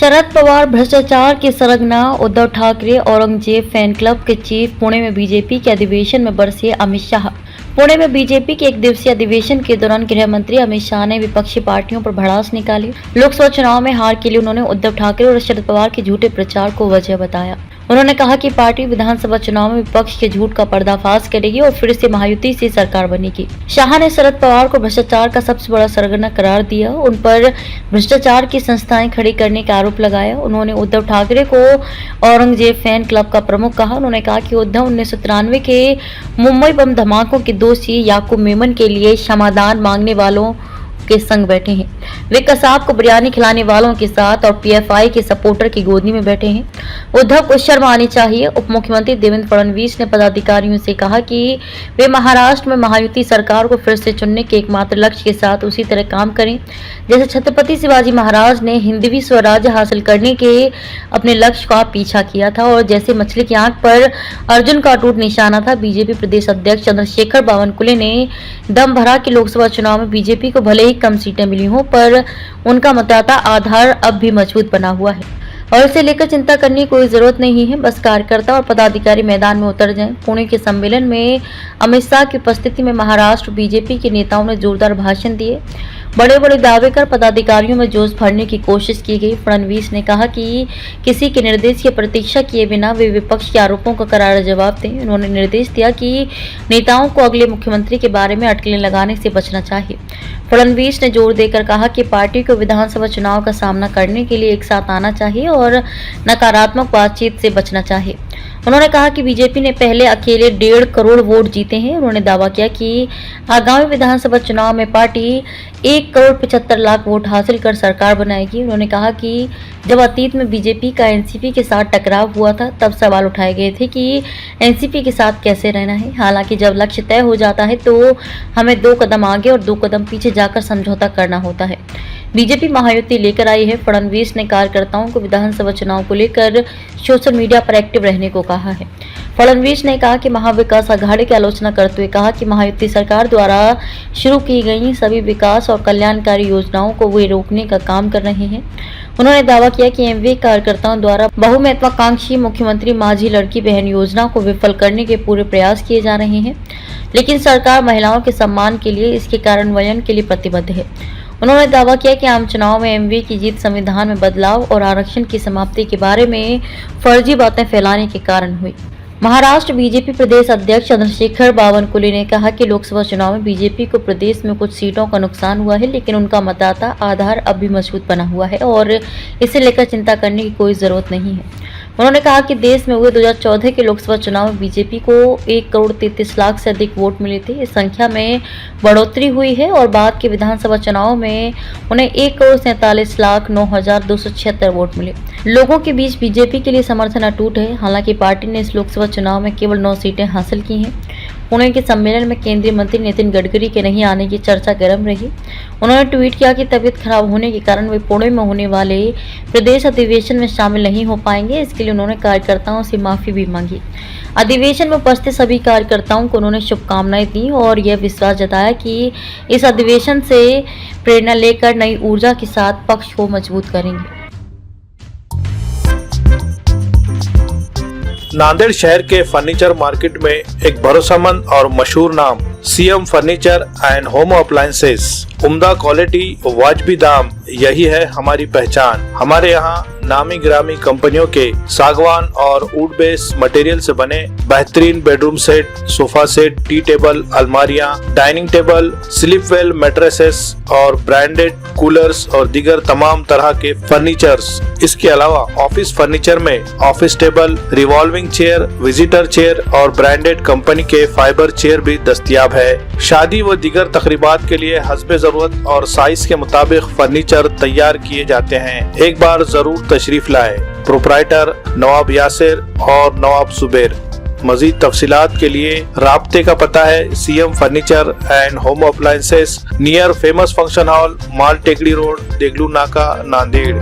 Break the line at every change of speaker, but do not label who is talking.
शरद पवार भ्रष्टाचार के सरगना, उद्धव ठाकरे औरंगजेब फैन क्लब के चीफ। पुणे में बीजेपी के अधिवेशन में बरसे अमित शाह। पुणे में बीजेपी के एक दिवसीय अधिवेशन के दौरान गृह मंत्री अमित शाह ने विपक्षी पार्टियों पर भड़ास निकाली। लोकसभा चुनाव में हार के लिए उन्होंने उद्धव ठाकरे और शरद पवार के झूठे प्रचार को वजह बताया। उन्होंने कहा कि पार्टी विधानसभा चुनाव में विपक्ष के झूठ का पर्दाफाश करेगी और फिर से महायुति से सरकार बनेगी। शाह ने शरद पवार को भ्रष्टाचार का सबसे बड़ा सरगना करार दिया, उन पर भ्रष्टाचार की संस्थाएं खड़ी करने का आरोप लगाया। उन्होंने उद्धव ठाकरे को औरंगजेब फैन क्लब का प्रमुख कहा। उन्होंने कहा कि उद्धव 1993 के मुंबई बम धमाकों के दोषी याकूब मेमन के लिए क्षमादान मांगने वालों के संग बैठे हैं। वे कसाब को बिरयानी खिलाने वालों के साथ और पीएफआई के सपोर्टर की गोदी में बैठे हैं। उद्धव को शर्म आनी चाहिए। उप मुख्यमंत्री देवेंद्र फडणवीस ने पदाधिकारियों से कहा कि वे महाराष्ट्र में महायुति सरकार को फिर से चुनने के एकमात्र लक्ष्य के साथ उसी तरह काम करें जैसे छत्रपति शिवाजी महाराज ने हिंदवी स्वराज्य हासिल करने के अपने लक्ष्य का पीछा किया था और जैसे मछली की आंख पर अर्जुन का अटूट निशाना था। बीजेपी प्रदेश अध्यक्ष चंद्रशेखर बावनकुले ने दम भरा कि लोकसभा चुनाव में बीजेपी को भले ही कम सीटें मिली हों पर उनका मतदाता आधार अब भी मजबूत बना हुआ है और इसे लेकर चिंता करने की कोई जरूरत नहीं है। बस कार्यकर्ता और पदाधिकारी मैदान में उतर जाएं। पुणे के सम्मेलन में अमित शाह की उपस्थिति में महाराष्ट्र बीजेपी के नेताओं ने जोरदार भाषण दिए। बड़े बड़े दावे कर पदाधिकारियों में जोश भरने की कोशिश की गई। फडणवीस ने कहा कि किसी के निर्देश की प्रतीक्षा किए बिना वे विपक्ष के आरोपों का करारा जवाब दें। उन्होंने निर्देश दिया कि नेताओं को अगले मुख्यमंत्री के बारे में अटकलें लगाने से बचना चाहिए। फडणवीस ने जोर देकर कहा कि पार्टी को विधानसभा चुनाव का सामना करने के लिए एक साथ आना चाहिए और नकारात्मक बातचीत से बचना चाहिए। उन्होंने कहा कि बीजेपी ने पहले अकेले 1.5 करोड़ वोट जीते हैं। उन्होंने दावा किया कि आगामी विधानसभा चुनाव में पार्टी 1 करोड़ 75 लाख वोट हासिल कर सरकार बनाएगी। उन्होंने कहा कि जब अतीत में बीजेपी का एनसीपी के साथ टकराव हुआ था तब सवाल उठाए गए थे कि एनसीपी के साथ कैसे रहना है। हालांकि जब लक्ष्य तय हो जाता है तो हमें 2 कदम आगे और 2 कदम पीछे जाकर समझौता करना होता है। बीजेपी महायुति लेकर आई है। फडणवीस ने कार्यकर्ताओं को विधानसभा चुनाव को लेकर सोशल मीडिया पर एक्टिव रहने को कहा है। फडणवीस ने कहा कि महाविकास अघाड़ी की आलोचना करते हुए कहा कि महायुति सरकार द्वारा शुरू की गई सभी विकास और कल्याणकारी योजनाओं को वे रोकने का काम कर रहे हैं। उन्होंने दावा किया कि एमवी कार्यकर्ताओं द्वारा बहुमहत्वाकांक्षी मुख्यमंत्री माझी लड़की बहन योजना को विफल करने के पूरे प्रयास किए जा रहे हैं, लेकिन सरकार महिलाओं के सम्मान के लिए इसके कार्यान्वयन के लिए प्रतिबद्ध है। उन्होंने दावा किया कि आम चुनाव में एमवी की जीत संविधान में बदलाव और आरक्षण की समाप्ति के बारे में फर्जी बातें फैलाने के कारण हुई। महाराष्ट्र बीजेपी प्रदेश अध्यक्ष चंद्रशेखर बावनकुले ने कहा कि लोकसभा चुनाव में बीजेपी को प्रदेश में कुछ सीटों का नुकसान हुआ है, लेकिन उनका मतदाता आधार अब भी मजबूत बना हुआ है और इसे लेकर चिंता करने की कोई जरूरत नहीं है। उन्होंने कहा कि देश में हुए 2014 के लोकसभा चुनाव में बीजेपी को 1 करोड़ 33 लाख से अधिक वोट मिले थे। इस संख्या में बढ़ोतरी हुई है और बाद के विधानसभा चुनाव में उन्हें 1 करोड़ 47 लाख 9,276 वोट मिले। लोगों के बीच बीजेपी के लिए समर्थन अटूट है। हालांकि पार्टी ने इस लोकसभा चुनाव में केवल 9 सीटें हासिल की हैं। पुणे के सम्मेलन में केंद्रीय मंत्री नितिन गडकरी के नहीं आने की चर्चा गर्म रही। उन्होंने ट्वीट किया कि तबीयत खराब होने के कारण वे पुणे में होने वाले प्रदेश अधिवेशन में शामिल नहीं हो पाएंगे। इसके लिए उन्होंने कार्यकर्ताओं से माफी भी मांगी। अधिवेशन में उपस्थित सभी कार्यकर्ताओं को उन्होंने शुभकामनाएं दी और यह विश्वास जताया कि इस अधिवेशन से प्रेरणा लेकर नई ऊर्जा के साथ पक्ष को मजबूत करेंगे।
नांदेड़ शहर के फर्नीचर मार्केट में एक भरोसेमंद और मशहूर नाम CM furniture and home appliances. उम्दा क्वालिटी, वाजबी दाम, यही है हमारी पहचान। हमारे यहाँ नामी गिरामी कंपनियों के सागवान और वुड बेस मटेरियल से बने बेहतरीन bedroom set, sofa set, tea table, अलमारियाँ, dining table, sleep well mattresses और ब्रांडेड कूलर्स और दीगर तमाम तरह के फर्नीचर्स। इसके अलावा ऑफिस फर्नीचर में office table, revolving chair, visitor chair और ब्रांडेड कंपनी के फाइबर चेयर भी दस्तयाब है। शादी व दीगर तकरीबात के लिए हस्बे जरूरत और साइज के मुताबिक फर्नीचर तैयार किए जाते हैं। एक बार जरूर तशरीफ लाए। प्रोप्राइटर नवाब यासिर और नवाब सुबेर। मजीद तफसीलात के लिए राब्ते का पता है CM furniture and home appliances, near famous function hall, Mal Tekdi road, Deglur नाका, नांदेड़।